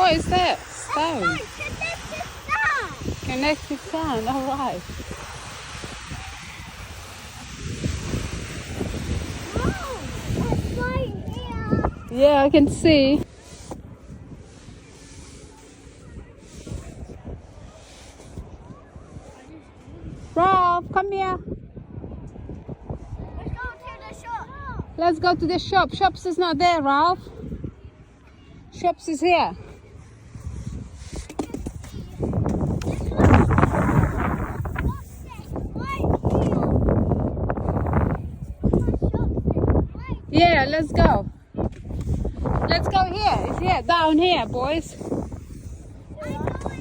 What is that? Stone. Connected sand. All right. It's right here. Yeah, I can see. Ralph, come here. Let's go to the shop. Let's go to the shop. Shops is not there, Ralph. Shops is here. Yeah, let's go. Let's go here. It's here, down here, boys.